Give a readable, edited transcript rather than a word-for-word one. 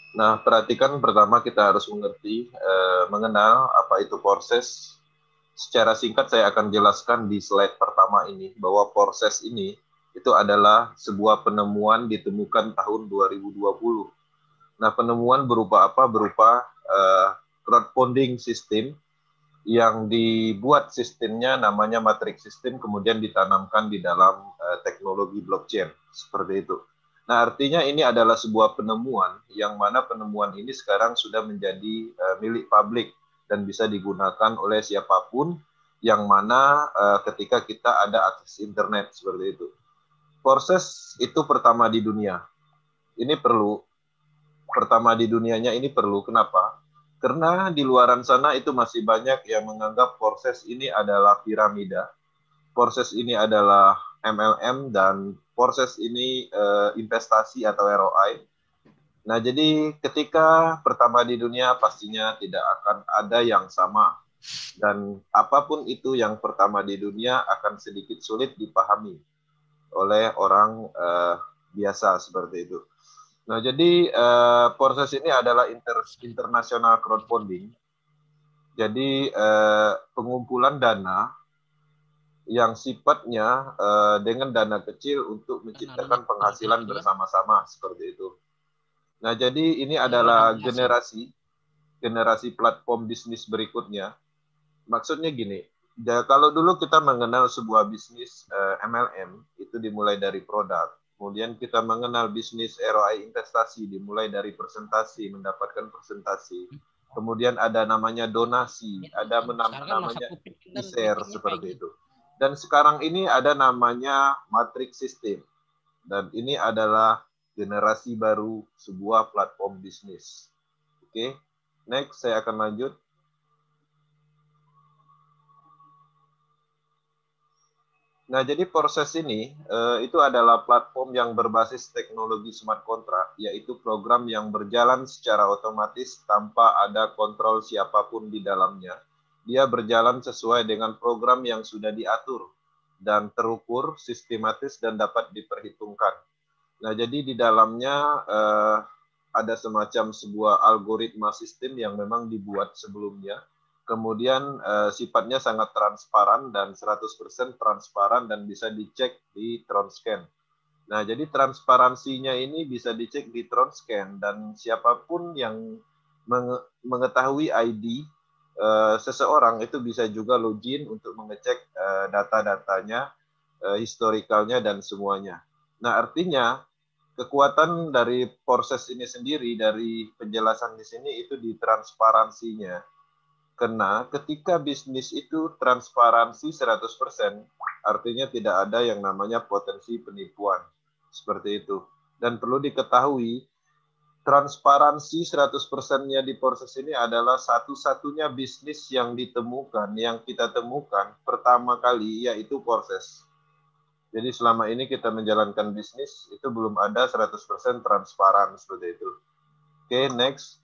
Nah, perhatikan pertama kita harus mengerti, mengenal apa itu proses. Secara singkat saya akan jelaskan di slide pertama ini, bahwa proses ini itu adalah sebuah penemuan ditemukan tahun 2020. Nah, penemuan berupa apa? Berupa crowdfunding sistem yang dibuat sistemnya namanya matrix system, kemudian ditanamkan di dalam teknologi blockchain, seperti itu. Nah, artinya ini adalah sebuah penemuan yang mana penemuan ini sekarang sudah menjadi milik publik dan bisa digunakan oleh siapapun yang mana ketika kita ada akses internet, seperti itu. Proses itu pertama di dunia. Ini perlu, pertama di dunianya ini perlu. Kenapa? Karena di luaran sana itu masih banyak yang menganggap proses ini adalah piramida, proses ini adalah MLM, dan proses ini investasi atau ROI. Nah, jadi ketika pertama di dunia pastinya tidak akan ada yang sama. Dan apapun itu yang pertama di dunia akan sedikit sulit dipahami oleh orang biasa, seperti itu. Nah, jadi proses ini adalah internasional crowdfunding. Jadi pengumpulan dana yang sifatnya dengan dana kecil untuk Dana-dana menciptakan kecil penghasilan gitu kan. bersama-sama, seperti itu. Nah, jadi ini Ini baru adalah informasi. generasi platform bisnis berikutnya. Maksudnya gini, kalau dulu kita mengenal sebuah bisnis MLM itu dimulai dari produk, kemudian kita mengenal bisnis ROI investasi dimulai dari presentasi, mendapatkan presentasi, kemudian ada namanya donasi, Ya, ada sekarang kan masa namanya COVID kan e-share, meetingnya kayak seperti gitu. itu. Dan sekarang ini ada namanya matrix system, dan ini adalah generasi baru sebuah platform bisnis. Oke, next saya akan lanjut. Nah, jadi proses ini itu adalah platform yang berbasis teknologi smart contract, yaitu program yang berjalan secara otomatis tanpa ada kontrol siapapun di dalamnya. Dia berjalan sesuai dengan program yang sudah diatur dan terukur, sistematis, dan dapat diperhitungkan. Nah, jadi di dalamnya ada semacam sebuah algoritma sistem yang memang dibuat sebelumnya. Kemudian sifatnya sangat transparan dan 100% transparan dan bisa dicek di Tronscan. Nah, jadi transparansinya ini bisa dicek di Tronscan, dan siapapun yang mengetahui ID seseorang itu bisa juga login untuk mengecek data-datanya, historikalnya, dan semuanya. Nah, artinya kekuatan dari proses ini sendiri, dari penjelasan di sini, itu di transparansinya. Karena ketika bisnis itu transparansi 100%, artinya tidak ada yang namanya potensi penipuan. Seperti itu. Dan perlu diketahui, transparansi 100%-nya di proses ini adalah satu-satunya bisnis yang ditemukan, yang kita temukan pertama kali, yaitu proses. Jadi selama ini kita menjalankan bisnis, itu belum ada 100% transparan, seperti itu. Oke, next.